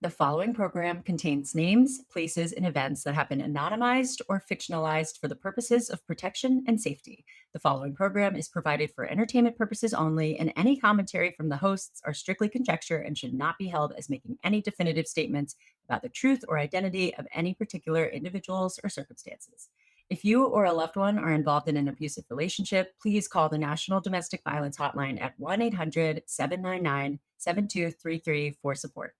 The following program contains names, places, and events that have been anonymized or fictionalized for the purposes of protection and safety. The following program is provided for entertainment purposes only, and any commentary from the hosts are strictly conjecture and should not be held as making any definitive statements about the truth or identity of any particular individuals or circumstances. If you or a loved one are involved in an abusive relationship, please call the National Domestic Violence Hotline at 1-800-799-7233 for support.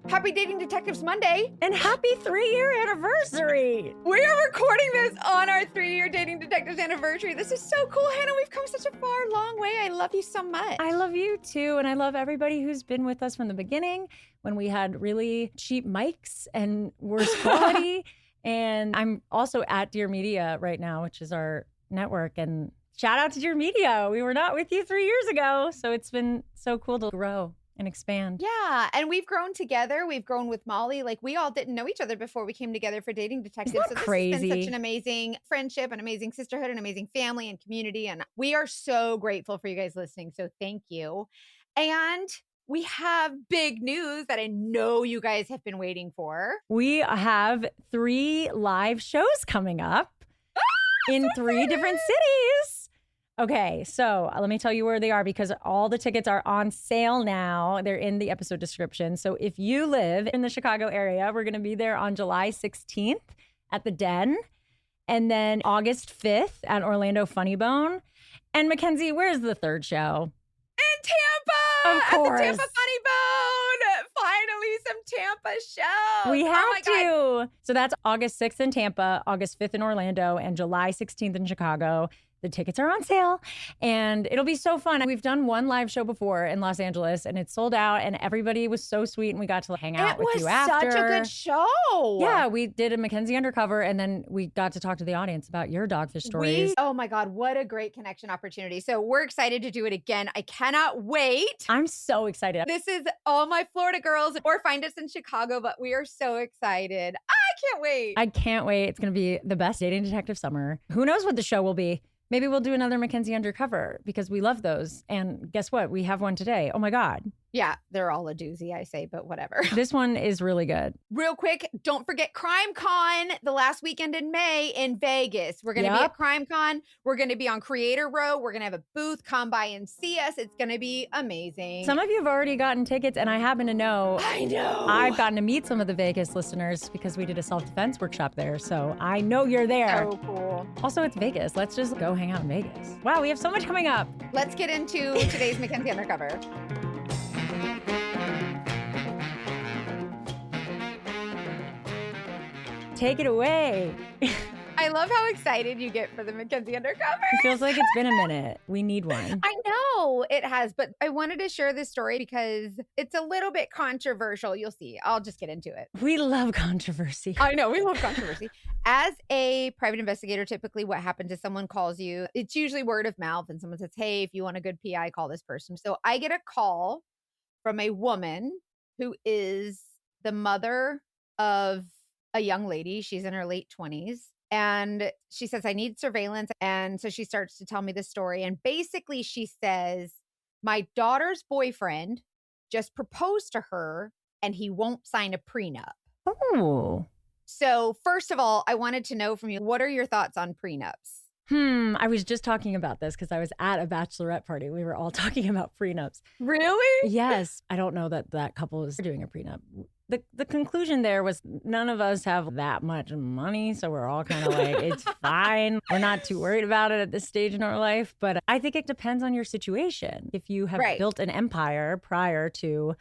Happy Dating Detectives Monday. And happy 3-year anniversary. We are recording this on our 3-year Dating Detectives anniversary. This is so cool, Hannah. We've come such a far, long way. I love you so much. I love you too. And I love everybody who's been with us from the beginning when we had really cheap mics and worse quality. And I'm also at Dear Media right now, which is our network. And shout out to Dear Media. We were not with you 3 years ago. So it's been so cool to grow and expand. Yeah, and we've grown together. We've grown with Molly. Like, we all didn't know each other before we came together for Dating Detectives. Isn't that so this crazy? has been such an amazing friendship, an amazing sisterhood, an amazing family and community. And we are so grateful for you guys listening. So thank you. And we have big news that I know you guys have been waiting for. We have 3 live shows coming up in 3 different cities. Okay, so let me tell you where they are because all the tickets are on sale now. They're in the episode description. So if you live in the Chicago area, we're going to be there on July 16th at the Den, and then August 5th at Orlando Funny Bone. And Mackenzie, where's the 3rd show? In Tampa! Of course. At the Tampa Funny Bone! Finally, some Tampa shows! We have Oh my God. to. So that's August 6th in Tampa, August 5th in Orlando, and July 16th in Chicago. The tickets are on sale and it'll be so fun. We've done one live show before in Los Angeles and it sold out and everybody was so sweet and we got to hang out with you after. It was such a good show. Yeah, we did a Mackenzie Undercover and then we got to talk to the audience about your dogfish stories. Oh my God, what a great connection opportunity. So we're excited to do it again. I cannot wait. I'm so excited. This is all my Florida girls, or find us in Chicago, but we are so excited. I can't wait. I can't wait. It's going to be the best Dating Detective summer. Who knows what the show will be? Maybe we'll do another Mackenzie Undercover because we love those. And guess what? We have one today. Oh my God. Yeah, they're all a doozy, I say, but whatever. This one is really good. Real quick, don't forget Crime Con the last weekend in May in Vegas. We're going to be at Crime Con. We're going to be on Creator Row. We're going to have a booth. Come by and see us. It's going to be amazing. Some of you have already gotten tickets, and I happen to know. I know. I've gotten to meet some of the Vegas listeners because we did a self-defense workshop there. So I know you're there. So cool. Also, it's Vegas. Let's just go hang out in Vegas. Wow, we have so much coming up. Let's get into today's Mackenzie Undercover. Take it away. I love how excited you get for the Mackenzie Undercover. It feels like it's been a minute. We need one. I know it has, but I wanted to share this story because it's a little bit controversial. You'll see. I'll just get into it. We love controversy. I know. We love controversy. As a private investigator, typically what happens is someone calls you. It's usually word of mouth and someone says, hey, if you want a good PI, call this person. So I get a call from a woman who is the mother of a young lady. She's in her late 20s. And she says, I need surveillance. And so she starts to tell me the story. And basically she says, my daughter's boyfriend just proposed to her and he won't sign a prenup. Oh. So first of all, I wanted to know from you, what are your thoughts on prenups? I was just talking about this because I was at a bachelorette party. We were all talking about prenups. Really? Yes. I don't know that couple is doing a prenup. The conclusion there was none of us have that much money. So we're all kind of like, it's fine. We're not too worried about it at this stage in our life. But I think it depends on your situation. If you have built an empire prior to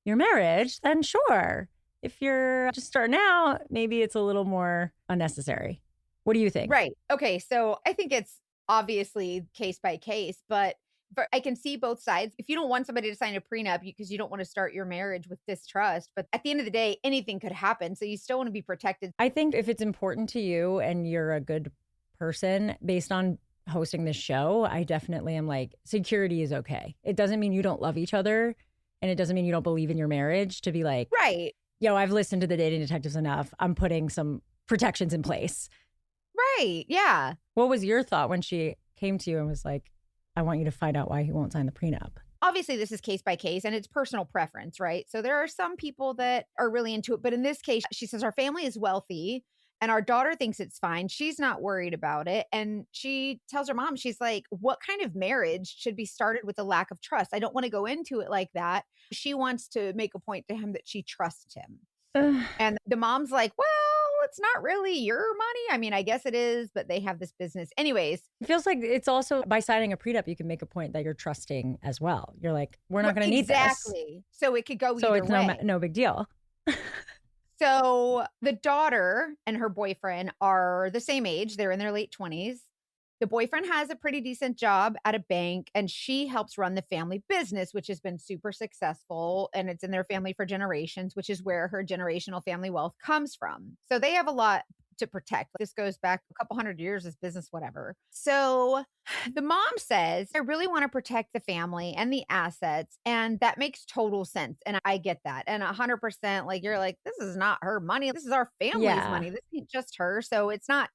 your marriage, then sure. If you're just starting out, maybe it's a little more unnecessary. What do you think? Right. Okay. So I think it's obviously case by case, but I can see both sides. If you don't want somebody to sign a prenup because you don't want to start your marriage with distrust, but at the end of the day, anything could happen. So you still want to be protected. I think if it's important to you and you're a good person based on hosting this show, I definitely am like, security is okay. It doesn't mean you don't love each other and it doesn't mean you don't believe in your marriage to be like, right. Yo, I've listened to the Dating Detectives enough. I'm putting some protections in place. Right. Yeah. What was your thought when she came to you and was like, I want you to find out why he won't sign the prenup? Obviously, this is case by case and it's personal preference, right? So there are some people that are really into it. But in this case, she says our family is wealthy and our daughter thinks it's fine. She's not worried about it. And she tells her mom, she's like, what kind of marriage should be started with a lack of trust? I don't want to go into it like that. She wants to make a point to him that she trusts him. Ugh. And the mom's like, well, it's not really your money. I mean, I guess it is, but they have this business. Anyways, It feels like it's also by signing a prenup, you can make a point that you're trusting as well. You're like, we're not going to need this. exactly. So it could go So either it's way. no big deal. So the daughter and her boyfriend are the same age. They're in their late 20s. The boyfriend has a pretty decent job at a bank, and she helps run the family business, which has been super successful. And it's in their family for generations, which is where her generational family wealth comes from. So they have a lot to protect. This goes back a couple hundred years as business, whatever. So the mom says, I really want to protect the family and the assets. And that makes total sense. And I get that. And 100%, like, you're like, this is not her money. This is our family's Yeah. money. This ain't just her. So it's not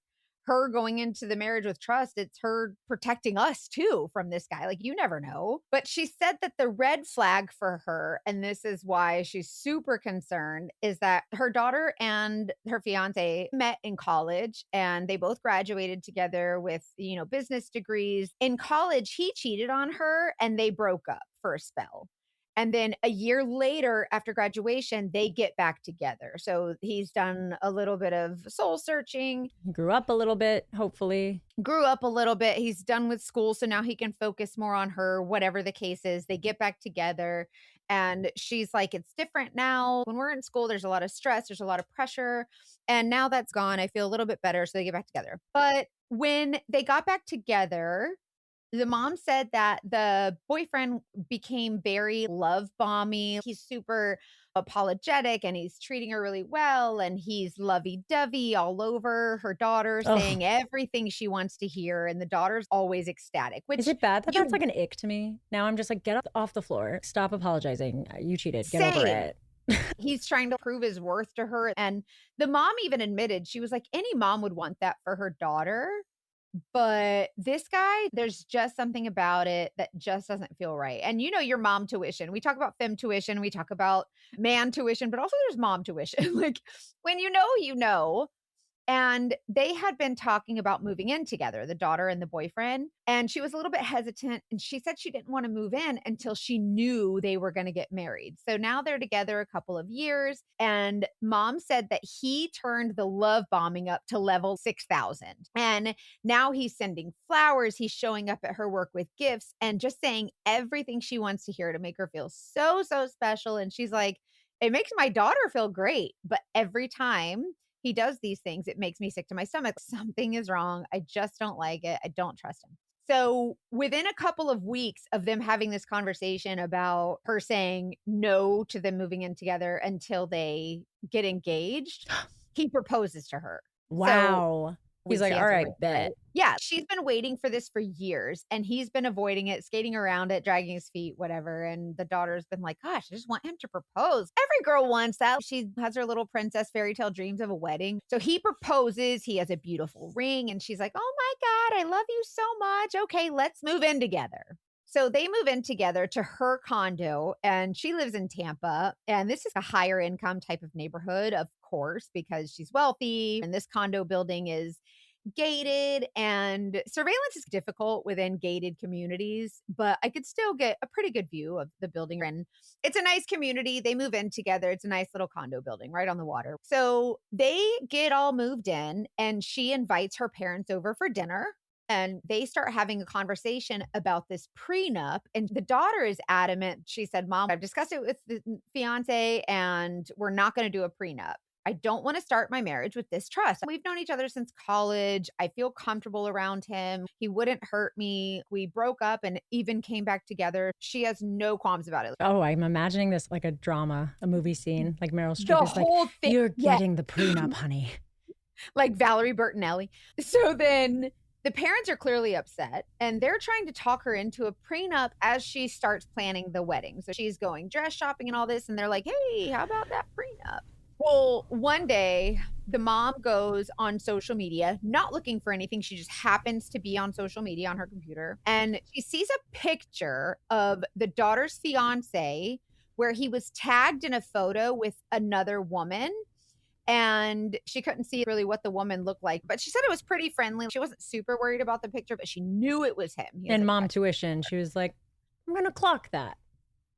her going into the marriage with trust. It's her protecting us too from this guy. Like, you never know. But she said that the red flag for her, and this is why she's super concerned, is that her daughter and her fiance met in college and they both graduated together with, business degrees. In college, he cheated on her and they broke up for a spell. And then a year later, after graduation, they get back together. So he's done a little bit of soul searching, He grew up a little bit, hopefully. grew up a little bit. He's done with school. So now he can focus more on her, whatever the case is. They get back together. And she's like, it's different now. When we're in school, there's a lot of stress, there's a lot of pressure. And now that's gone. I feel a little bit better. So they get back together. But when they got back together, the mom said that the boyfriend became very love bomby. He's super apologetic and he's treating her really well. And he's lovey dovey all over her daughter, Ugh. saying everything she wants to hear. And the daughter's always ecstatic, which Is it bad that you- that's like an ick to me? Now I'm just like, get up off the floor. Stop apologizing. You cheated. Get over Same. it. he's trying to prove his worth to her. And the mom even admitted, she was like, any mom would want that for her daughter. But this guy, there's just something about it that just doesn't feel right. And your mom tuition. We talk about fem tuition, we talk about man tuition, but also there's mom tuition. Like, when you know. And they had been talking about moving in together, the daughter and the boyfriend. And she was a little bit hesitant. And she said she didn't want to move in until she knew they were going to get married. So now they're together a couple of years. And mom said that he turned the love bombing up to level 6,000. And now he's sending flowers. He's showing up at her work with gifts and just saying everything she wants to hear to make her feel so, so special. And she's like, it makes my daughter feel great. But every time he does these things, it makes me sick to my stomach. Something is wrong. I just don't like it. I don't trust him. So within a couple of weeks of them having this conversation about her saying no to them moving in together until they get engaged, he proposes to her. Wow. He's like, he has all a right, ring, bet. Yeah, she's been waiting for this for years and he's been avoiding it, skating around it, dragging his feet, whatever. And the daughter's been like, gosh, I just want him to propose. Every girl wants that. She has her little princess fairy tale dreams of a wedding. So he proposes. He has a beautiful ring and she's like, oh my God, I love you so much. Okay, let's move in together. So they move in together to her condo and she lives in Tampa. And this is a higher income type of neighborhood, of course, because she's wealthy. And this condo building is gated and surveillance is difficult within gated communities, but I could still get a pretty good view of the building. And it's a nice community. They move in together. It's a nice little condo building right on the water. So they get all moved in and she invites her parents over for dinner. And they start having a conversation about this prenup. And the daughter is adamant. She said, Mom, I've discussed it with the fiance and we're not going to do a prenup. I don't want to start my marriage with distrust. We've known each other since college. I feel comfortable around him. He wouldn't hurt me. We broke up and even came back together. She has no qualms about it. Oh, I'm imagining this like a drama, a movie scene. Like Meryl The Streep is like, whole thing. you're Yeah. getting the prenup, honey. Like Valerie Bertinelli. So then the parents are clearly upset and they're trying to talk her into a prenup as she starts planning the wedding. So she's going dress shopping and all this. And they're like, hey, how about that prenup? Well, one day the mom goes on social media, not looking for anything. She just happens to be on social media on her computer. And she sees a picture of the daughter's fiance where he was tagged in a photo with another woman. And she couldn't see really what the woman looked like, but she said it was pretty friendly. She wasn't super worried about the picture, but she knew it was him. He was And like, mom tuition. She was like, I'm going to clock that.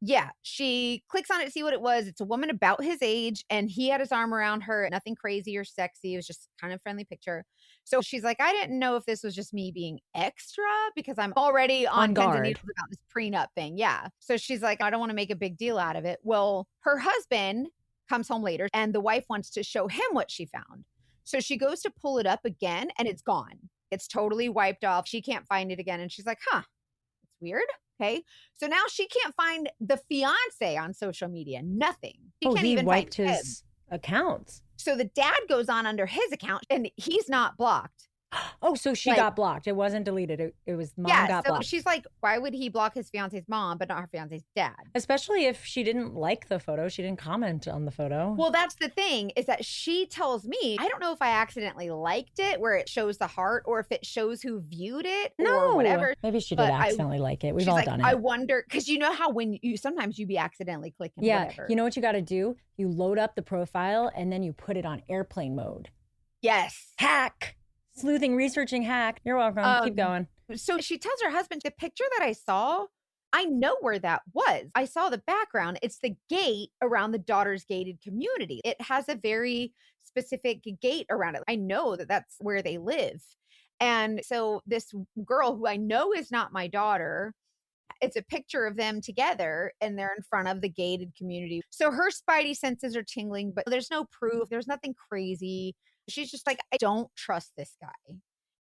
yeah, she clicks on it to see what it was. It's a woman about his age, and he had his arm around her. Nothing crazy or sexy. It was just kind of friendly picture. So she's like, I didn't know if this was just me being extra because I'm already on pins and guard. needles about this prenup thing. Yeah. So she's like, I don't want to make a big deal out of it. Well, her husband comes home later, and the wife wants to show him what she found. So she goes to pull it up again, and it's gone. It's totally wiped off. She can't find it again. And she's like, huh, it's weird. Okay. So now she can't find the fiance on social media. Nothing. She can't he even wiped find his accounts. So the dad goes on under his account and he's not blocked. Oh, so she Like- got blocked. It wasn't deleted. It was mom got so blocked. she's like, why would he block his fiance's mom, but not her fiance's dad? Especially if she didn't like the photo. She didn't comment on the photo. Well, that's the thing is that she tells me, I don't know if I accidentally liked it where it shows the heart or if it shows who viewed it or whatever. Maybe she did but accidentally like it. We've She's all like, done it. I wonder, because you know how when you sometimes you be accidentally clicking whatever. You know what you got to do? You load up the profile and then you put it on airplane mode. Yes. Hack. Sleuthing, researching, hack. You're welcome. Keep going. So she tells her husband, the picture that I saw, I know where that was. I saw the background. It's the gate around the daughter's gated community. It has a very specific gate around it. I know that that's where they live. And so this girl who I know is not my daughter, it's a picture of them together and they're in front of the gated community. So her spidey senses are tingling, but there's no proof. There's nothing crazy. She's just like, I don't trust this guy.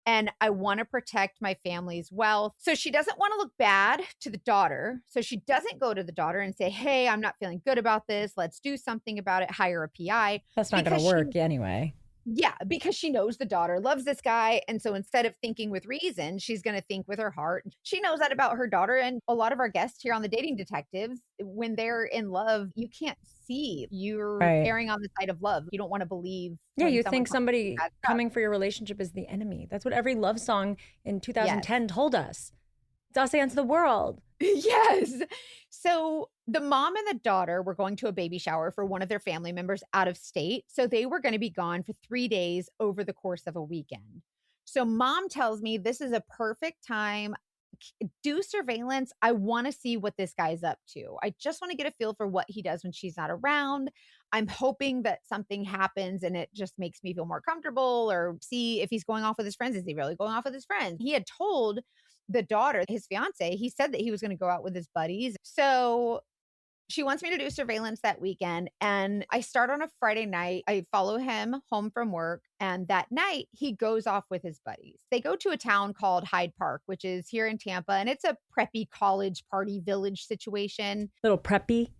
And I want to protect my family's wealth. So she doesn't want to look bad to the daughter. So she doesn't go to the daughter and say, hey, I'm not feeling good about this. Let's do something about it. Hire a PI. That's not going to work anyway. Yeah, because she knows the daughter loves this guy. And so instead of thinking with reason, she's going to think with her heart. She knows that about her daughter. And a lot of our guests here on the Dating Detectives, when they're in love, you can't see. You're erring on the side of love. You don't want to believe. Yeah, you think somebody coming for your relationship is the enemy. That's what every love song in 2010 told us. It's us against the world. Yes. So the mom and the daughter were going to a baby shower for one of their family members out of state. So they were going to be gone for 3 days over the course of a weekend. So mom tells me this is a perfect time. Do surveillance. I want to see what this guy's up to. I just want to get a feel for what he does when she's not around. I'm hoping that something happens and it just makes me feel more comfortable, or see if he's going off with his friends. Is he really going off with his friends? He had told the daughter, his fiance, he said that he was going to go out with his buddies. So she wants me to do surveillance that weekend. And I start on a Friday night. I follow him home from work. And that night he goes off with his buddies. They go to a town called Hyde Park, which is here in Tampa. And it's a preppy college party village situation. Little preppy.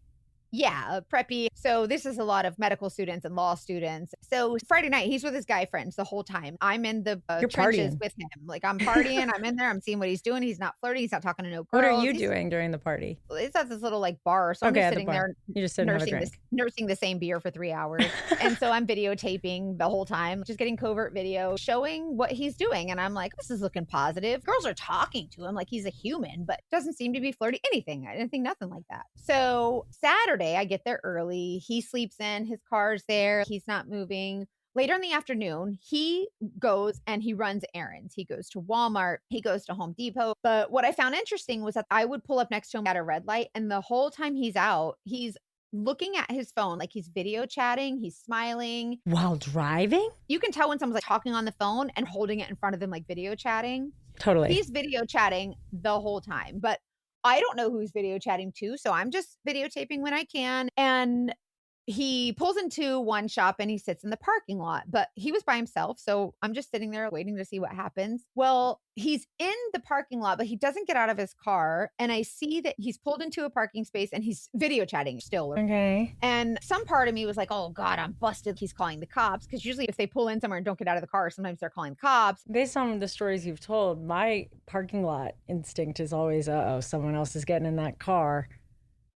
Yeah, preppy. So this is a lot of medical students and law students. So Friday night, he's with his guy friends the whole time. I'm in the trenches with him. Like I'm partying. I'm in there. I'm seeing what he's doing. He's not flirting. He's not talking to no girls. What are you doing during the party? It's at this little like bar. So I'm just sitting there. You just sit and have a drink. Nursing the same beer for 3 hours. And so I'm videotaping the whole time, just getting covert video, showing what he's doing. And I'm like, this is looking positive. Girls are talking to him like he's a human, but doesn't seem to be flirty. Anything. I didn't think nothing like that. So Saturday, I get there early. He sleeps in. His car's there. He's not moving. Later in the afternoon, he goes and he runs errands. He goes to Walmart. He goes to Home Depot. But what I found interesting was that I would pull up next to him at a red light. And the whole time he's out, he's looking at his phone, like he's video chatting. He's smiling. While driving? You can tell when someone's like talking on the phone and holding it in front of them, like video chatting. Totally. He's video chatting the whole time. But I don't know who's video chatting to, so I'm just videotaping when I can. And he pulls into one shop and he sits in the parking lot, but he was by himself. So I'm just sitting there waiting to see what happens. Well, he's in the parking lot, but he doesn't get out of his car. And I see that he's pulled into a parking space and he's video chatting still. Okay. And some part of me was like, oh God, I'm busted. He's calling the cops. Because usually if they pull in somewhere and don't get out of the car, sometimes they're calling the cops. Based on the stories you've told, my parking lot instinct is always, someone else is getting in that car.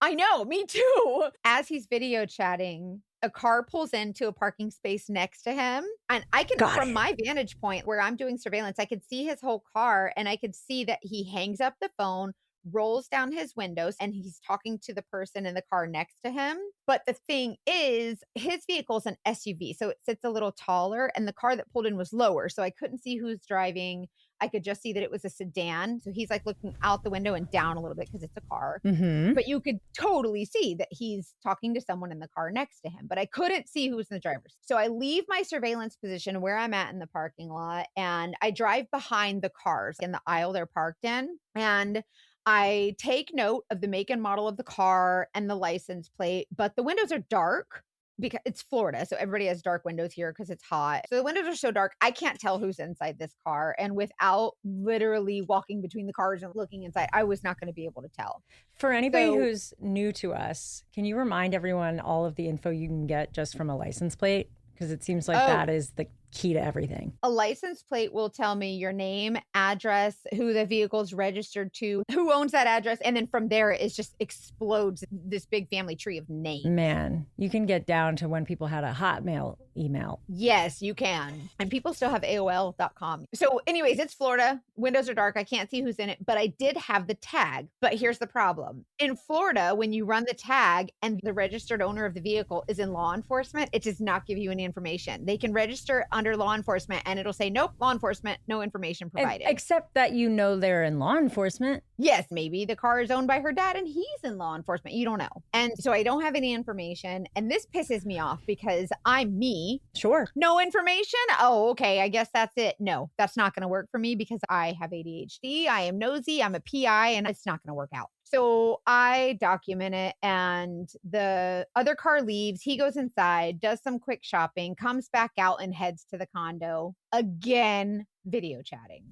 I know, me too. As he's video chatting, A car pulls into a parking space next to him. And I can, Got from it. my vantage point where I'm doing surveillance, I could see his whole car and I could see that he hangs up the phone, rolls down his windows, and he's talking to the person in the car next to him. But the thing is, his vehicle's an SUV, so it sits a little taller, and the car that pulled in was lower. So I couldn't see who's driving. I could just see that it was a sedan. So he's like looking out the window and down a little bit because it's a car. Mm-hmm. But you could totally see that he's talking to someone in the car next to him, but I couldn't see who was in the driver's. So I leave my surveillance position where I'm at in the parking lot and I drive behind the cars in the aisle they're parked in. And I take note of the make and model of the car and the license plate, but the windows are dark because it's Florida. So everybody has dark windows here because it's hot. So the windows are so dark, I can't tell who's inside this car. And without literally walking between the cars and looking inside, I was not going to be able to tell. For anybody So- who's new to us, can you remind everyone all of the info you can get just from a license plate? Because it seems like that is the key to everything. A license plate will tell me your name, address, who the vehicle's registered to, who owns that address. And then from there, it just explodes this big family tree of names. Man, you can get down to when people had a Hotmail email. Yes, you can. And people still have AOL.com. So anyways, it's Florida. Windows are dark. I can't see who's in it, but I did have the tag. But here's the problem. In Florida, when you run the tag and the registered owner of the vehicle is in law enforcement, it does not give you any information. They can register under law enforcement and it'll say, nope, law enforcement, no information provided. Except that you know they're in law enforcement. Yes, maybe the car is owned by her dad and he's in law enforcement. You don't know. And so I don't have any information. And this pisses me off because I'm me. Sure. No information? Oh, okay. I guess that's it. No, that's not going to work for me because I have ADHD. I am nosy. I'm a PI and it's not going to work out. So I document it and the other car leaves. He goes inside, does some quick shopping, comes back out and heads to the condo. Again, video chatting.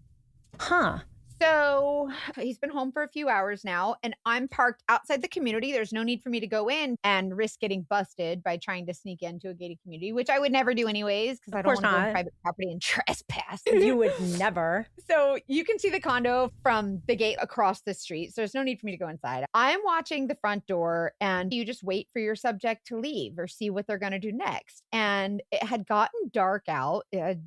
Huh. So he's been home for a few hours now and I'm parked outside the community. There's no need for me to go in and risk getting busted by trying to sneak into a gated community, which I would never do anyways because I don't want to go on private property and trespass. You would never. So you can see the condo from the gate across the street. So there's no need for me to go inside. I'm watching the front door and you just wait for your subject to leave or see what they're going to do next. And it had gotten dark out,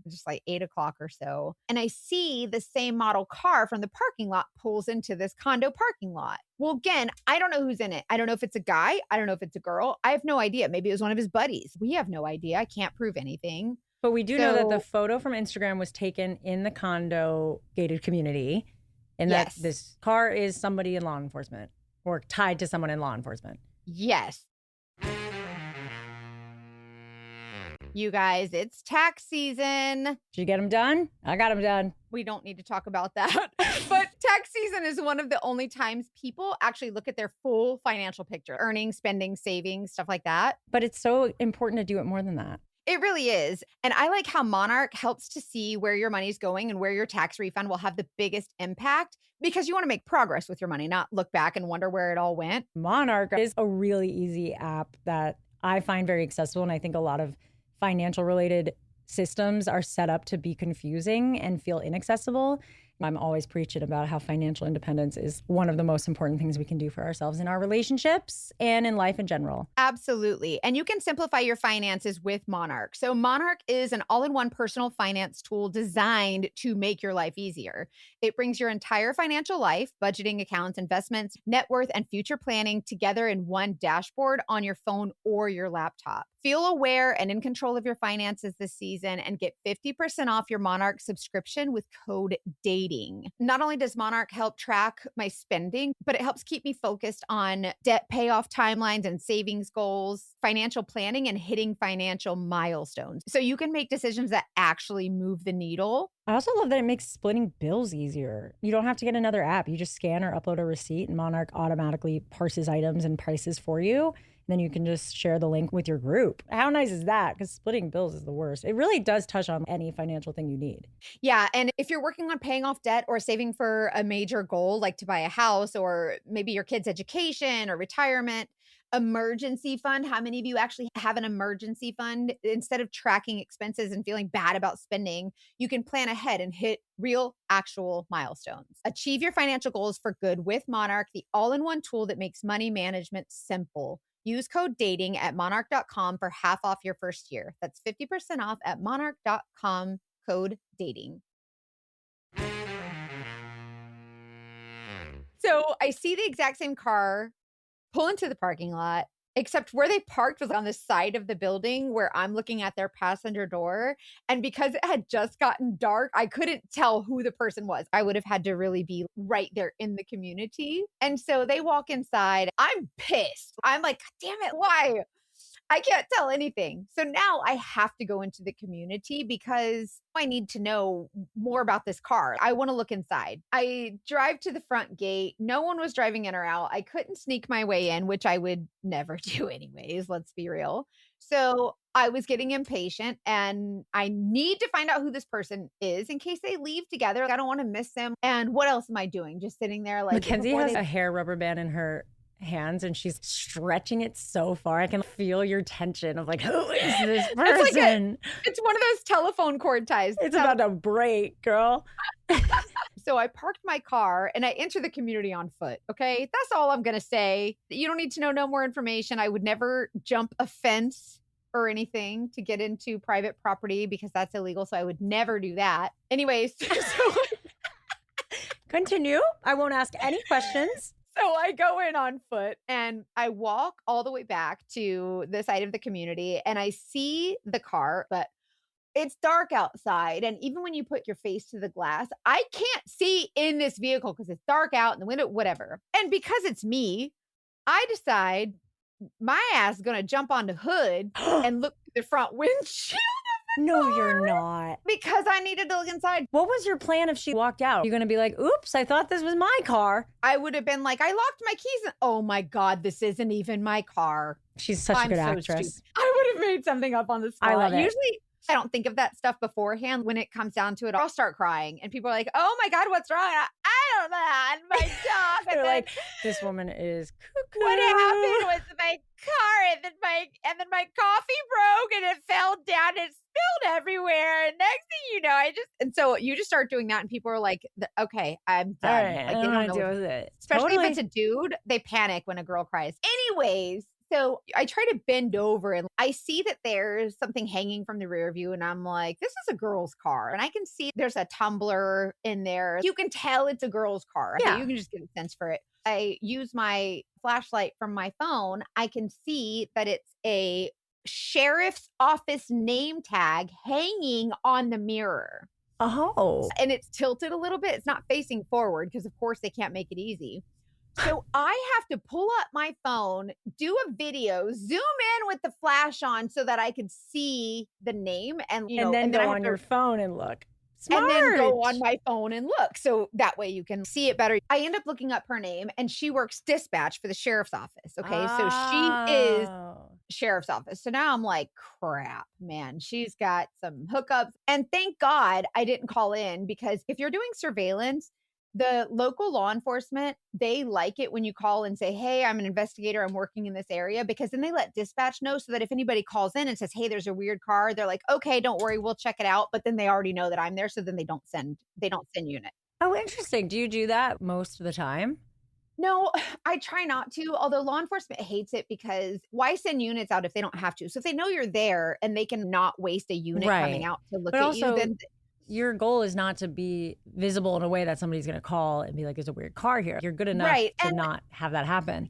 just like 8 o'clock or so. And I see the same model car from the parking lot pulls into this condo parking lot. Well, again, I don't know who's in it. I don't know if it's a guy. I don't know if it's a girl. I have no idea. Maybe it was one of his buddies. We have no idea. I can't prove anything. But we do know that the photo from Instagram was taken in the condo gated community and that this car is somebody in law enforcement or tied to someone in law enforcement. Yes. You guys, it's tax season. Did you get them done? I got them done. We don't need to talk about that. But tax season is one of the only times people actually look at their full financial picture, earnings, spending, savings, stuff like that. But it's so important to do it more than that. It really is. And I like how Monarch helps to see where your money's going and where your tax refund will have the biggest impact because you want to make progress with your money, not look back and wonder where it all went. Monarch is a really easy app that I find very accessible. And I think a lot of financial related systems are set up to be confusing and feel inaccessible. I'm always preaching about how financial independence is one of the most important things we can do for ourselves in our relationships and in life in general. Absolutely. And you can simplify your finances with Monarch. So Monarch is an all-in-one personal finance tool designed to make your life easier. It brings your entire financial life, budgeting accounts, investments, net worth, and future planning together in one dashboard on your phone or your laptop. Feel aware and in control of your finances this season and get 50% off your Monarch subscription with code DATING. Not only does Monarch help track my spending, but it helps keep me focused on debt payoff timelines and savings goals, financial planning, and hitting financial milestones. So you can make decisions that actually move the needle. I also love that it makes splitting bills easier. You don't have to get another app. You just scan or upload a receipt and Monarch automatically parses items and prices for you. Then you can just share the link with your group. How nice is that? Because splitting bills is the worst. It really does touch on any financial thing you need. Yeah. And if you're working on paying off debt or saving for a major goal, like to buy a house or maybe your kid's education or retirement, emergency fund. How many of you actually have an emergency fund? Instead of tracking expenses and feeling bad about spending, you can plan ahead and hit real, actual milestones. Achieve your financial goals for good with Monarch, the all-in-one tool that makes money management simple. Use code dating at monarch.com for half off your first year. That's 50% off at monarch.com, code dating. So I see the exact same car pull into the parking lot, except where they parked was on the side of the building where I'm looking at their passenger door. And because it had just gotten dark, I couldn't tell who the person was. I would have had to really be right there in the community. And so they walk inside. I'm pissed. I'm like, damn it, why? I can't tell anything. So now I have to go into the community because I need to know more about this car. I want to look inside. I drive to the front gate. No one was driving in or out. I couldn't sneak my way in, which I would never do anyways. Let's be real. So I was getting impatient and I need to find out who this person is in case they leave together. I don't want to miss them. And what else am I doing? Just sitting there like Mackenzie has a hair rubber band in her hands and she's stretching it so far. I can feel your tension of like, who is this person? It's one of those telephone cord ties. It's about to break, girl. So I parked my car and I enter the community on foot. Okay. That's all I'm going to say. You don't need to know no more information. I would never jump a fence or anything to get into private property because that's illegal. So I would never do that. Anyways. Continue. I won't ask any questions. So I go in on foot and I walk all the way back to the side of the community and I see the car, but it's dark outside. And even when you put your face to the glass, I can't see in this vehicle because it's dark out in the window, whatever. And because it's me, I decide my ass is going to jump on the hood and look through the front windshield. No, you're not. Because I needed to look inside. What was your plan if she walked out? You're going to be like, oops, I thought this was my car. I would have been like, I locked my keys in. Oh my God, this isn't even my car. She's such a good actress. Stupid. I would have made something up on the spot. I love it. Usually I don't think of that stuff beforehand. When it comes down to it, I'll start crying. And people are like, oh my God, what's wrong? I don't know. And my dog. They're like, this woman is cuckoo. What happened was my car and then my coffee broke and it fell down and spilled everywhere. And next thing you know, and so you just start doing that and people are like, okay, I'm done. All right, like, I don't want to deal with it. Especially if it's a dude, they panic when a girl cries. Anyways, so I try to bend over and I see that there's something hanging from the rear view and I'm like, this is a girl's car. And I can see there's a tumbler in there. You can tell it's a girl's car. Yeah. You can just get a sense for it. I use my flashlight from my phone. I can see that it's a sheriff's office name tag hanging on the mirror. Oh. And it's tilted a little bit. It's not facing forward because of course they can't make it easy. So I have to pull up my phone, do a video, zoom in with the flash on so that I could see the name and then go on your phone and look. Smart. And then go on my phone and look. So that way you can see it better. I end up looking up her name and she works dispatch for the sheriff's office. Okay. So she is sheriff's office. So now I'm like, crap, man, she's got some hookups. And thank God I didn't call in because if you're doing surveillance, the local law enforcement, they like it when you call and say, hey, I'm an investigator. I'm working in this area, because then they let dispatch know so that if anybody calls in and says, hey, there's a weird car, they're like, okay, don't worry, we'll check it out. But then they already know that I'm there. So then they don't send unit. Oh, interesting. Do you do that most of the time? No, I try not to, although law enforcement hates it because why send units out if they don't have to? So if they know you're there and they can not waste a unit coming out to look at you, then your goal is not to be visible in a way that somebody's going to call and be like, there's a weird car here. You're good enough to not have that happen.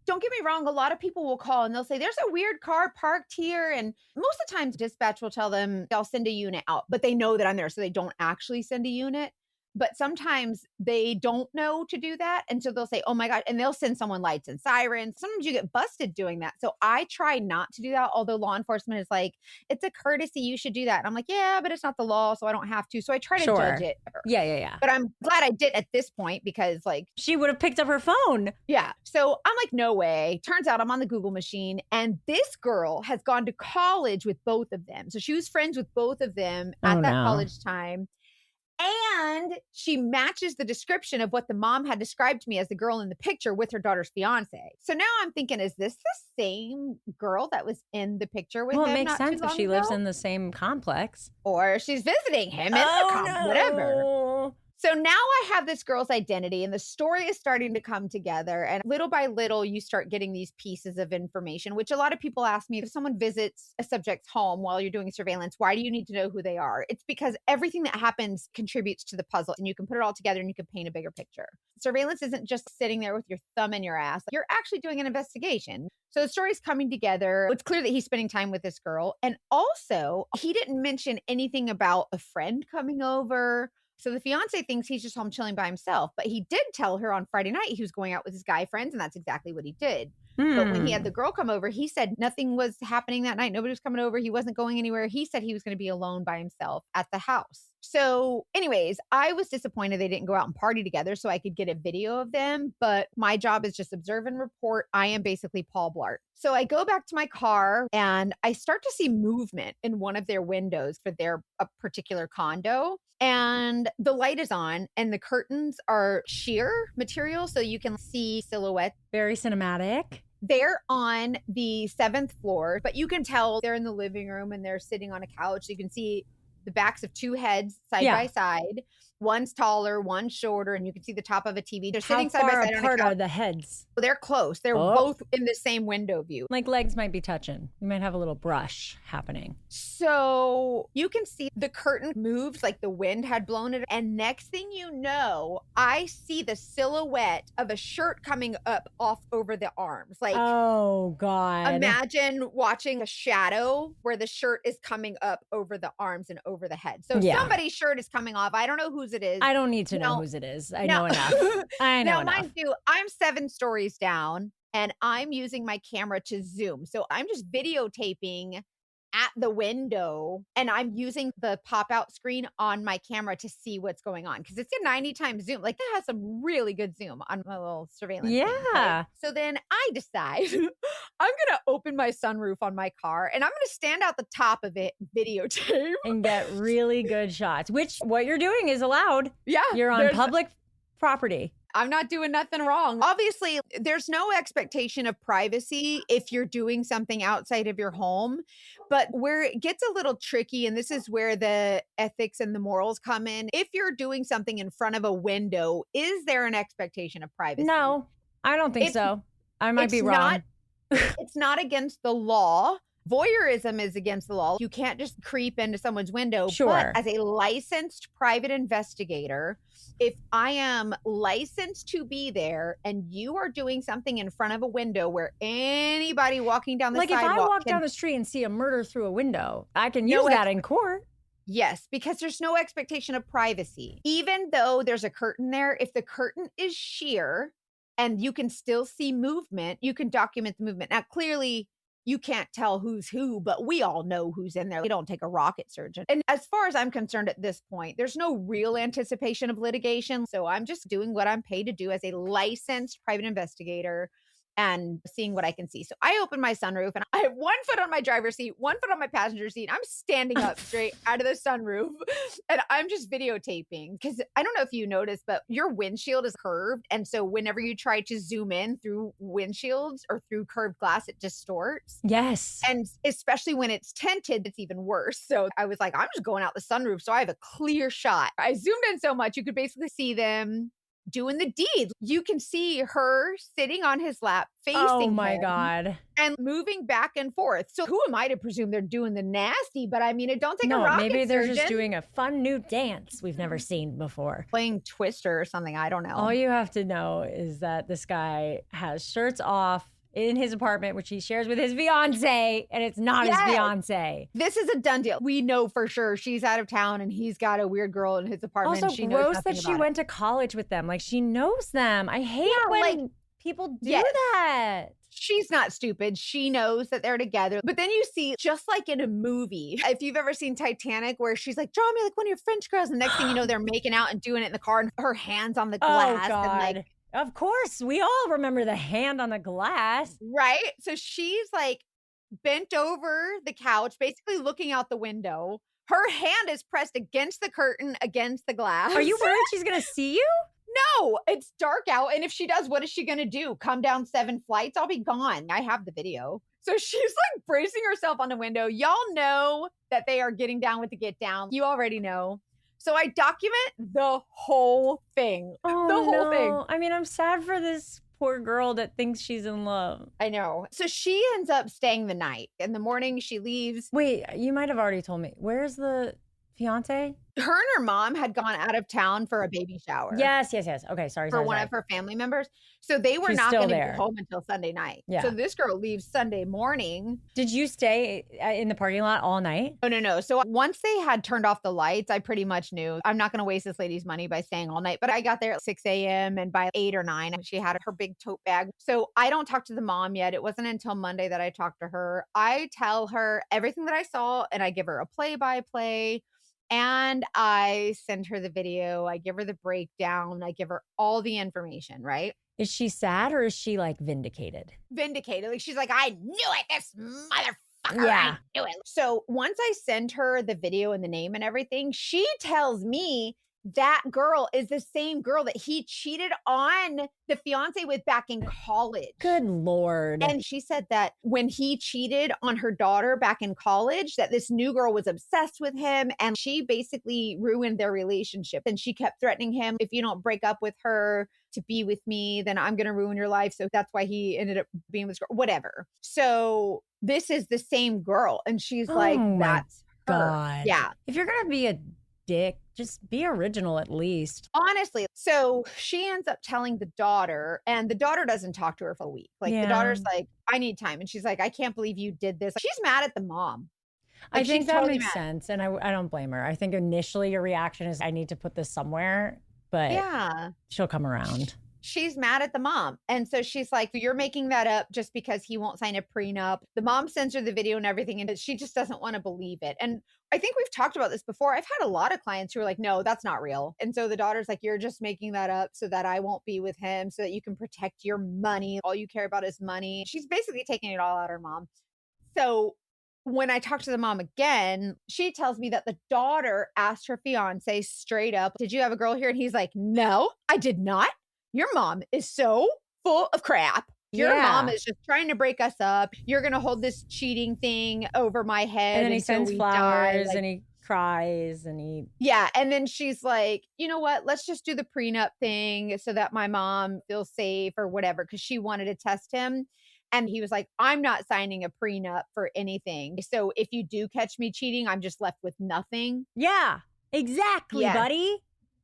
Don't get me wrong. A lot of people will call and they'll say, there's a weird car parked here. And most of the time dispatch will tell them they'll send a unit out, but they know that I'm there. So they don't actually send a unit. But sometimes they don't know to do that. And so they'll say, oh my God, and they'll send someone lights and sirens. Sometimes you get busted doing that. So I try not to do that. Although law enforcement is like, it's a courtesy, you should do that. And I'm like, yeah, but it's not the law, so I don't have to. So I try to judge it. Yeah. But I'm glad I did at this point because like. She would have picked up her phone. Yeah. So I'm like, no way. Turns out I'm on the Google machine. And this girl has gone to college with both of them. So she was friends with both of them at that college time. And she matches the description of what the mom had described to me as the girl in the picture with her daughter's fiance. So now I'm thinking, is this the same girl that was in the picture with him? Well, it makes sense if she lives in the same complex. Or she's visiting him in the complex, whatever. So now I have this girl's identity and the story is starting to come together. And little by little, you start getting these pieces of information, which a lot of people ask me if someone visits a subject's home while you're doing surveillance, why do you need to know who they are? It's because everything that happens contributes to the puzzle and you can put it all together and you can paint a bigger picture. Surveillance isn't just sitting there with your thumb in your ass. You're actually doing an investigation. So the story's coming together. It's clear that he's spending time with this girl. And also, he didn't mention anything about a friend coming over. So the fiance thinks he's just home chilling by himself, but he did tell her on Friday night he was going out with his guy friends, and that's exactly what he did. But when he had the girl come over, he said nothing was happening that night. Nobody was coming over. He wasn't going anywhere. He said he was going to be alone by himself at the house. So anyways, I was disappointed they didn't go out and party together so I could get a video of them. But my job is just observe and report. I am basically Paul Blart. So I go back to my car and I start to see movement in one of their windows for their a particular condo. And the light is on and the curtains are sheer material so you can see silhouette. Very cinematic. They're on the 7th floor, but you can tell they're in the living room and they're sitting on a couch. You can see the backs of two heads side by side. One's taller, one's shorter, and you can see the top of a TV. They're sitting side by side on a couch. How far apart are the heads? They're close. They're both in the same window view. Like legs might be touching. You might have a little brush happening. So you can see the curtain moves like the wind had blown it. And next thing you know, I see the silhouette of a shirt coming up off over the arms. Like, oh God. Imagine watching a shadow where the shirt is coming up over the arms and over the head. So somebody's shirt is coming off. I don't know whose it is. I don't need to know whose it is. I know enough. I know enough. Mind you, I'm 7 stories down and I'm using my camera to zoom. So I'm just videotaping at the window and I'm using the pop-out screen on my camera to see what's going on because it's a 90 times zoom. Like that has some really good zoom on my little surveillance. Yeah. Thing, right? So then I decide I'm going to open my sunroof on my car and I'm going to stand out the top of it, videotape. And get really good shots, which what you're doing is allowed. Yeah. You're on public property. I'm not doing nothing wrong. Obviously, there's no expectation of privacy if you're doing something outside of your home. But where it gets a little tricky, and this is where the ethics and the morals come in, if you're doing something in front of a window, is there an expectation of privacy? No, I don't think so. I might be wrong. It's not against the law. Voyeurism is against the law. You can't just creep into someone's window. Sure. But as a licensed private investigator, if I am licensed to be there and you are doing something in front of a window where anybody walking down the sidewalk. Like if I walk down the street and see a murder through a window, I can use that in court. Yes, because there's no expectation of privacy. Even though there's a curtain there, if the curtain is sheer and you can still see movement, you can document the movement. Now, clearly, you can't tell who's who, but we all know who's in there. You don't take a rocket surgeon. And as far as I'm concerned at this point, there's no real anticipation of litigation. So I'm just doing what I'm paid to do as a licensed private investigator and seeing what I can see. So I open my sunroof and I have one foot on my driver's seat, one foot on my passenger seat. I'm standing up straight out of the sunroof and I'm just videotaping because I don't know if you noticed, but your windshield is curved. And so whenever you try to zoom in through windshields or through curved glass, it distorts. Yes. And especially when it's tinted, it's even worse. So I was like, I'm just going out the sunroof. So I have a clear shot. I zoomed in so much, you could basically see them doing the deed. You can see her sitting on his lap, facing him. Oh my God. And moving back and forth. So who am I to presume they're doing the nasty? But I mean, it don't take a rocket maybe they're surgeon. just doing a fun new dance we've never seen before. Playing Twister or something. I don't know. All you have to know is that this guy has shirts off in his apartment, which he shares with his fiance, and it's not his fiance. This is a done deal. We know for sure she's out of town and he's got a weird girl in his apartment. Also, she gross knows that she went to college with them. Like, she knows them. I hate when people do that. She's not stupid. She knows that they're together. But then you see, just like in a movie, if you've ever seen Titanic, where she's like, draw me like one of your French girls. And next thing you know, they're making out and doing it in the car and her hands on the glass. Oh, God. And like, of course, we all remember the hand on the glass. Right? So she's like bent over the couch, basically looking out the window. Her hand is pressed against the curtain, against the glass. Are you worried she's going to see you? No, it's dark out. And if she does, what is she going to do? Come down 7 flights? I'll be gone. I have the video. So she's like bracing herself on the window. Y'all know that they are getting down with the get down. You already know. So I document the whole thing. Oh, The whole thing. I mean, I'm sad for this poor girl that thinks she's in love. I know. So she ends up staying the night. In the morning, she leaves. Wait, you might have already told me. Where's the fiance? Her and her mom had gone out of town for a baby shower. Yes. Okay, sorry. For one of her family members. So they were She's not still going to there. be home until Sunday night. Yeah. So this girl leaves Sunday morning. Did you stay in the parking lot all night? Oh, no. So once they had turned off the lights, I pretty much knew I'm not going to waste this lady's money by staying all night. But I got there at 6 a.m. and by 8 or 9, she had her big tote bag. So I don't talk to the mom yet. It wasn't until Monday that I talked to her. I tell her everything that I saw and I give her a play-by-play. And I send her the video. I give her the breakdown. I give her all the information, right? Is she sad or is she like vindicated? Vindicated. Like she's like, I knew it. This motherfucker. Yeah. I knew it. So once I send her the video and the name and everything, she tells me that girl is the same girl that he cheated on the fiance with back in college. Good Lord. And she said that when he cheated on her daughter back in college, that this new girl was obsessed with him and she basically ruined their relationship. And she kept threatening him, if you don't break up with her to be with me, then I'm going to ruin your life. So that's why he ended up being with this girl, whatever. So this is the same girl. And she's like, that's her. God. Yeah. If you're going to be a dick, just be original at least. Honestly. So she ends up telling the daughter, and the daughter doesn't talk to her for a week. Like the daughter's like, I need time. And she's like, I can't believe you did this. She's mad at the mom. Like, I think that totally makes sense. And I don't blame her. I think initially your reaction is, I need to put this somewhere, but yeah, she'll come around. She's mad at the mom. And so she's like, you're making that up just because he won't sign a prenup. The mom sends her the video and everything, and she just doesn't want to believe it. And I think we've talked about this before. I've had a lot of clients who are like, no, that's not real. And so the daughter's like, you're just making that up so that I won't be with him, so that you can protect your money. All you care about is money. She's basically taking it all out of her mom. So when I talk to the mom again, she tells me that the daughter asked her fiance straight up, did you have a girl here? And he's like, no, I did not. Your mom is so full of crap. Your mom is just trying to break us up. You're going to hold this cheating thing over my head. And then he sends flowers and he cries and he. Yeah. And then she's like, you know what? Let's just do the prenup thing so that my mom feels safe or whatever. Cause she wanted to test him. And he was like, I'm not signing a prenup for anything. So if you do catch me cheating, I'm just left with nothing. Yeah, exactly, buddy.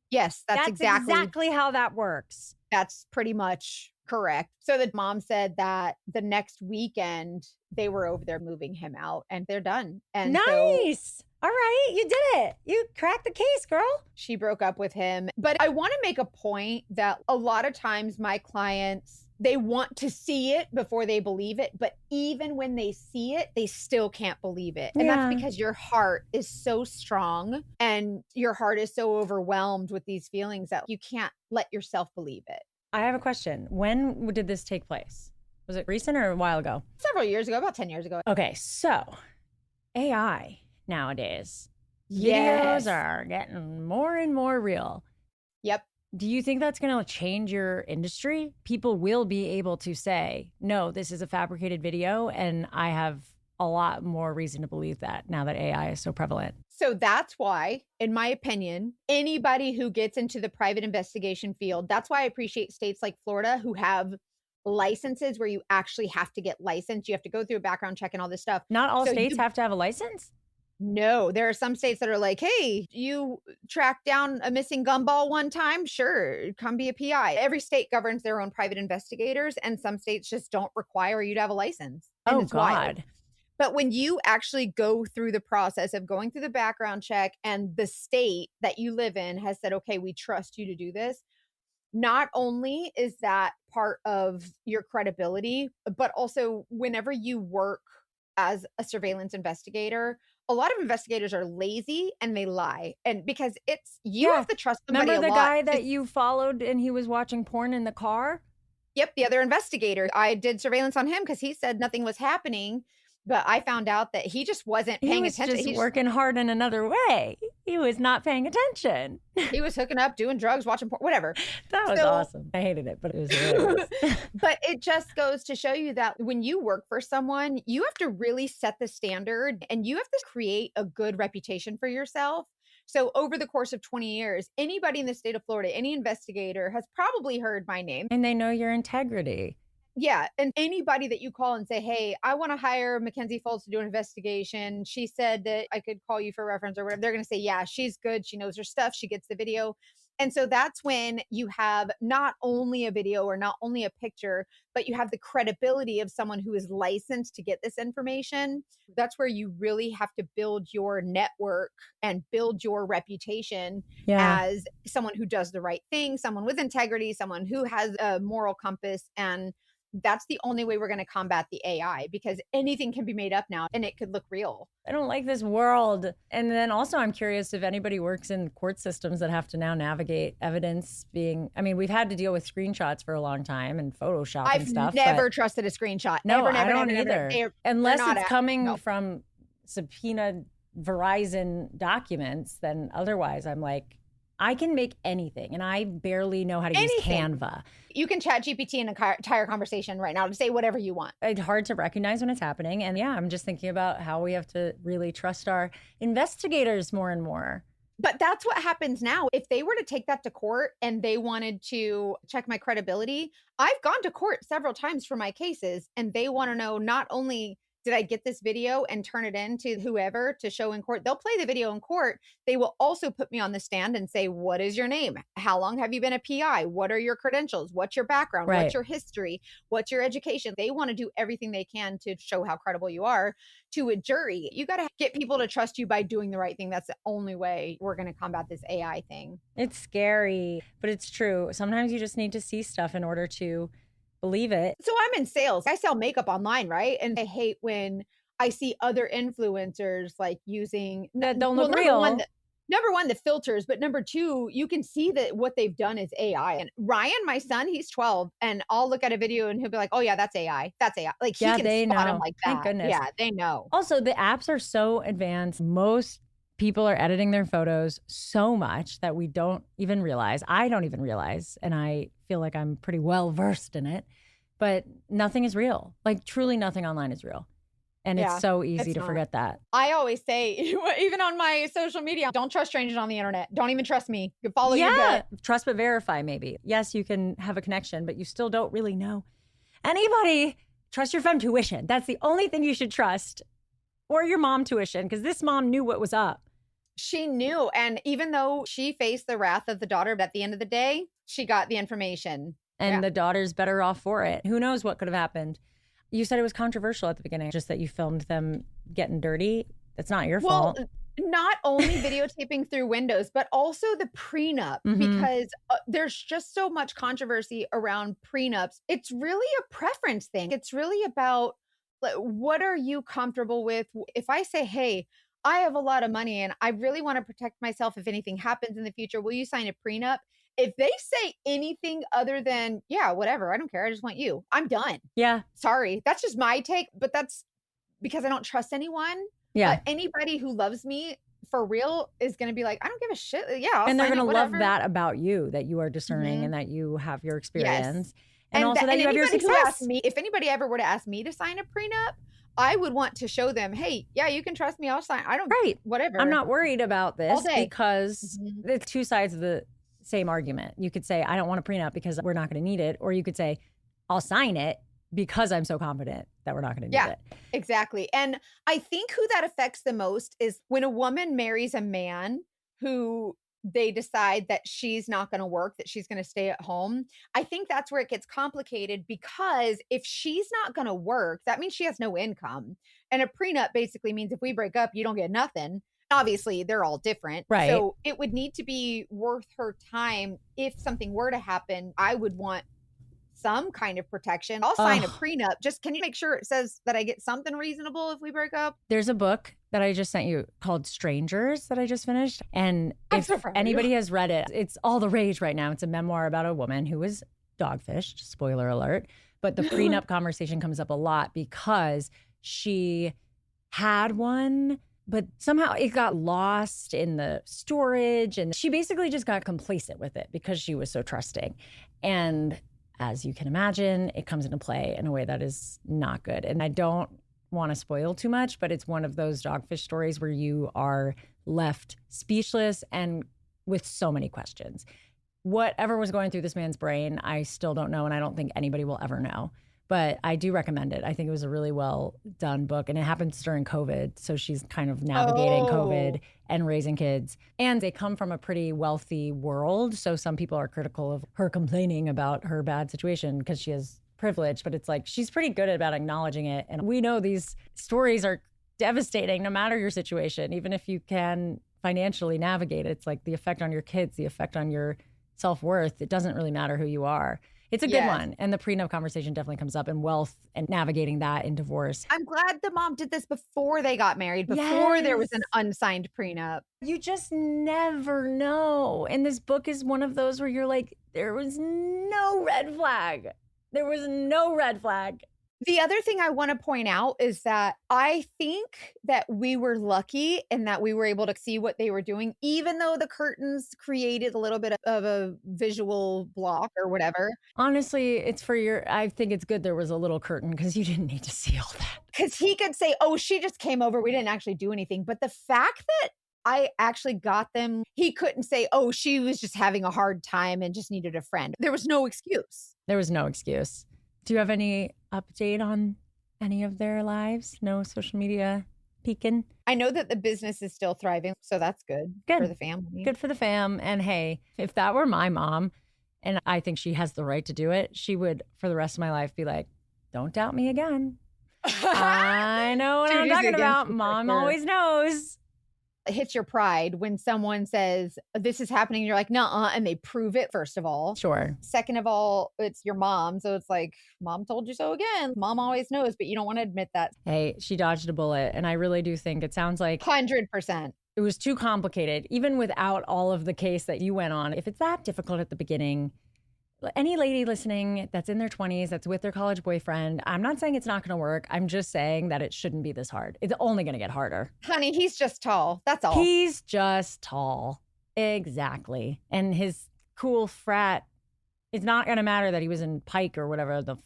Yes, that's exactly how that works. That's pretty much correct. So the mom said that the next weekend they were over there moving him out and they're done. And nice. All right. You did it. You cracked the case, girl. She broke up with him. But I want to make a point that a lot of times my clients, they want to see it before they believe it. But even when they see it, they still can't believe it. And that's because your heart is so strong and your heart is so overwhelmed with these feelings that you can't let yourself believe it. I have a question. When did this take place? Was it recent or a while ago? Several years ago, about 10 years ago. Okay, so AI nowadays, videos are getting more and more real. Yep. Do you think that's going to change your industry? People will be able to say, no, this is a fabricated video, and I have a lot more reason to believe that now that AI is so prevalent. So that's why, in my opinion, anybody who gets into the private investigation field, that's why I appreciate states like Florida who have licenses where you actually have to get licensed. You have to go through a background check and all this stuff. Not all states have to have a license? No, there are some states that are like, hey, you tracked down a missing gumball one time? Sure, come be a PI. Every state governs their own private investigators, and some states just don't require you to have a license. And oh, it's God. Wild. But when you actually go through the process of going through the background check and the state that you live in has said, okay, we trust you to do this, not only is that part of your credibility, but also whenever you work as a surveillance investigator, a lot of investigators are lazy and they lie. And because it's, you have to trust somebody Remember a the lot. guy that you followed and he was watching porn in the car? Yep, the other investigator. I did surveillance on him because he said nothing was happening. But I found out that he just wasn't paying attention. He was just working hard in another way. He was not paying attention. He was hooking up, doing drugs, watching porn, whatever. That was awesome. I hated it, but it was hilarious. But it just goes to show you that when you work for someone, you have to really set the standard and you have to create a good reputation for yourself So over the course of 20 years, anybody in the state of Florida, any investigator has probably heard my name. And they know your integrity. Yeah. And anybody that you call and say, hey, I want to hire Mackenzie Foltz to do an investigation. She said that I could call you for reference or whatever. They're going to say, yeah, she's good. She knows her stuff. She gets the video. And so that's when you have not only a video or not only a picture, but you have the credibility of someone who is licensed to get this information. That's where you really have to build your network and build your reputation as someone who does the right thing, someone with integrity, someone who has a moral compass. And that's the only way we're going to combat the AI, because anything can be made up now and it could look real. I don't like this world. And then also I'm curious if anybody works in court systems that have to now navigate evidence being, I mean, we've had to deal with screenshots for a long time and Photoshop and stuff. I've never trusted a screenshot. No, never, I don't never, either. Unless it's coming from subpoenaed Verizon documents, then otherwise I'm like, I can make anything, and I barely know how to use Canva. You can chat GPT in an entire conversation right now to say whatever you want. It's hard to recognize when it's happening. And yeah, I'm just thinking about how we have to really trust our investigators more and more. But that's what happens now. If they were to take that to court and they wanted to check my credibility, I've gone to court several times for my cases, and they want to know not only did I get this video and turn it in to whoever to show in court? They'll play the video in court. They will also put me on the stand and say, what is your name? How long have you been a PI? What are your credentials? What's your background? Right. What's your history? What's your education? They want to do everything they can to show how credible you are to a jury. You got to get people to trust you by doing the right thing. That's the only way we're going to combat this AI thing. It's scary, but it's true. Sometimes you just need to see stuff in order to believe it. So I'm in sales. I sell makeup online, right? And I hate when I see other influencers like using that don't look real. Number one, the filters, but number two, you can see that what they've done is AI. And Ryan, my son, he's 12, and I'll look at a video and he'll be like, "Oh yeah, that's AI. That's AI." Like he can spot them like that. Thank goodness. Yeah, they know. Also, the apps are so advanced. Most people are editing their photos so much that we don't even realize. I don't even realize, and I feel like I'm pretty well versed in it, but nothing is real. Like truly nothing online is real. And it's so easy to forget that. I always say, even on my social media, don't trust strangers on the internet. Don't even trust me. Follow your gut. Trust but verify, maybe. Yes, you can have a connection, but you still don't really know anybody. Trust your femme tuition. That's the only thing you should trust. Or your mom tuition, because this mom knew what was up. She knew. And even though she faced the wrath of the daughter, but at the end of the day, she got the information. And the daughter's better off for it. Who knows what could have happened? You said it was controversial at the beginning, just that you filmed them getting dirty. That's not your fault. Not only videotaping through windows, but also the prenup, because there's just so much controversy around prenups. It's really a preference thing. It's really about what are you comfortable with? If I say, hey, I have a lot of money and I really want to protect myself if anything happens in the future, will you sign a prenup? If they say anything other than, yeah, whatever, I don't care, I just want you, I'm done. Yeah. Sorry. That's just my take, but that's because I don't trust anyone. Yeah. But anybody who loves me for real is going to be like, I don't give a shit. Yeah. And they're going to love that about you, that you are discerning and that you have your experience. Yes. And also that you have your success. If anybody ever were to ask me to sign a prenup, I would want to show them, hey, yeah, you can trust me. I'll sign. I don't, whatever. I'm not worried about this because it's two sides of the same argument. You could say, I don't want a prenup because we're not going to need it. Or you could say, I'll sign it because I'm so confident that we're not going to need it. Exactly. And I think who that affects the most is when a woman marries a man who they decide that she's not going to work, that she's going to stay at home. I think that's where it gets complicated, because if she's not going to work, that means she has no income. And a prenup basically means if we break up, you don't get nothing. Obviously, they're all different. Right. So it would need to be worth her time. If something were to happen, I would want some kind of protection. I'll sign a prenup. Just can you make sure it says that I get something reasonable if we break up? There's a book that I just sent you called Strangers that I just finished. And if anybody has read it, it's all the rage right now. It's a memoir about a woman who was dogfished, spoiler alert. But the prenup conversation comes up a lot because she had one, but somehow it got lost in the storage. And she basically just got complacent with it because she was so trusting. And as you can imagine, it comes into play in a way that is not good. And I don't want to spoil too much, but it's one of those dogfish stories where you are left speechless and with so many questions. Whatever was going through this man's brain, I still don't know, and I don't think anybody will ever know. But I do recommend it. I think it was a really well done book, and it happens during COVID. So she's kind of navigating COVID and raising kids. And they come from a pretty wealthy world. So some people are critical of her complaining about her bad situation because she has privilege, but it's like she's pretty good about acknowledging it. And we know these stories are devastating no matter your situation, even if you can financially navigate it. It's like the effect on your kids, the effect on your self-worth. It doesn't really matter who you are. It's a good one. And the prenup conversation definitely comes up in wealth and navigating that in divorce. I'm glad the mom did this before they got married, before there was an unsigned prenup. You just never know. And this book is one of those where you're like, there was no red flag. There was no red flag. The other thing I want to point out is that I think that we were lucky in that we were able to see what they were doing, even though the curtains created a little bit of a visual block or whatever. Honestly, I think it's good there was a little curtain because you didn't need to see all that. Because he could say, oh, she just came over. We didn't actually do anything. But the fact that I actually got them, he couldn't say, oh, she was just having a hard time and just needed a friend. There was no excuse. There was no excuse. Do you have any update on any of their lives? No social media peeking? I know that the business is still thriving, so that's good for the family. Good for the fam. And hey, if that were my mom, and I think she has the right to do it, she would, for the rest of my life, be like, don't doubt me again. I know what I'm talking about. Mom always knows. It hits your pride when someone says, this is happening. And you're like, nuh-uh, and they prove it, first of all. Sure. Second of all, it's your mom. So it's like, mom told you so again. Mom always knows, but you don't want to admit that. Hey, she dodged a bullet. And I really do think it sounds like 100%. It was too complicated, even without all of the case that you went on. If it's that difficult at the beginning, any lady listening that's in their 20s, that's with their college boyfriend, I'm not saying it's not going to work. I'm just saying that it shouldn't be this hard. It's only going to get harder. Honey, he's just tall. That's all. He's just tall. Exactly. And his cool frat, it's not going to matter that he was in Pike or whatever the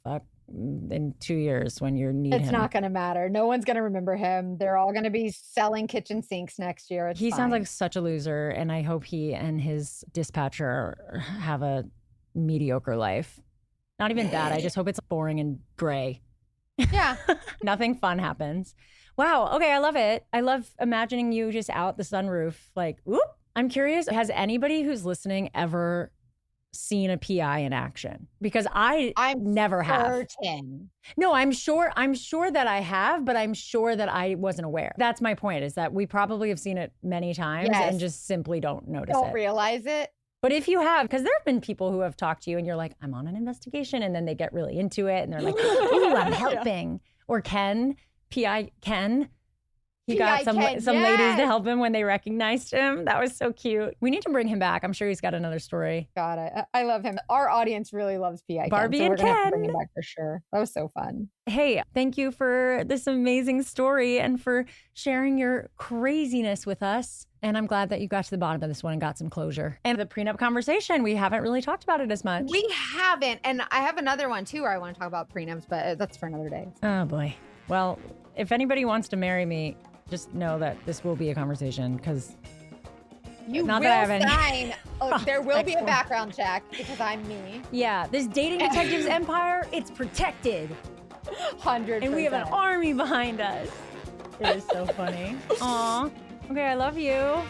fuck in 2 years when you need him. It's not going to matter. No one's going to remember him. They're all going to be selling kitchen sinks next year. He sounds like such a loser. And I hope he and his dispatcher have a mediocre life. Not even bad. I just hope it's boring and gray. Yeah. Nothing fun happens. Wow. Okay. I love it. I love imagining you just out the sunroof like, whoop. I'm curious, has anybody who's listening ever seen a PI in action? Because I'm never have. No, I'm sure that I have, but I'm sure that I wasn't aware. That's my point, is that we probably have seen it many times and just simply don't notice it. Don't realize it. But if you have, because there have been people who have talked to you and you're like, I'm on an investigation, and then they get really into it and they're like, ooh, I'm helping. Or Ken, PI Ken, he got some ladies to help him when they recognized him. That was so cute. We need to bring him back. I'm sure he's got another story. God, I love him. Our audience really loves PI Barbie Ken, so and we're gonna have Ken. to bring him back for sure. That was so fun. Hey, thank you for this amazing story and for sharing your craziness with us. And I'm glad that you got to the bottom of this one and got some closure. And the prenup conversation, we haven't really talked about it as much. We haven't. And I have another one too where I want to talk about prenups, but that's for another day. Oh boy. Well, if anybody wants to marry me, just know that this will be a conversation, because you not will that I have sign. There will be a background check because I'm me. Yeah, this dating detectives empire, it's protected. 100%. And we have an army behind us. It is so funny. Aw. Okay, I love you.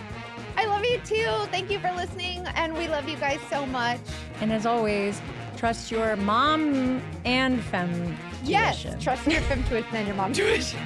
I love you too. Thank you for listening. And we love you guys so much. And as always, trust your mom and femme tuition. Yes, trust your femme tuition and your mom tuition.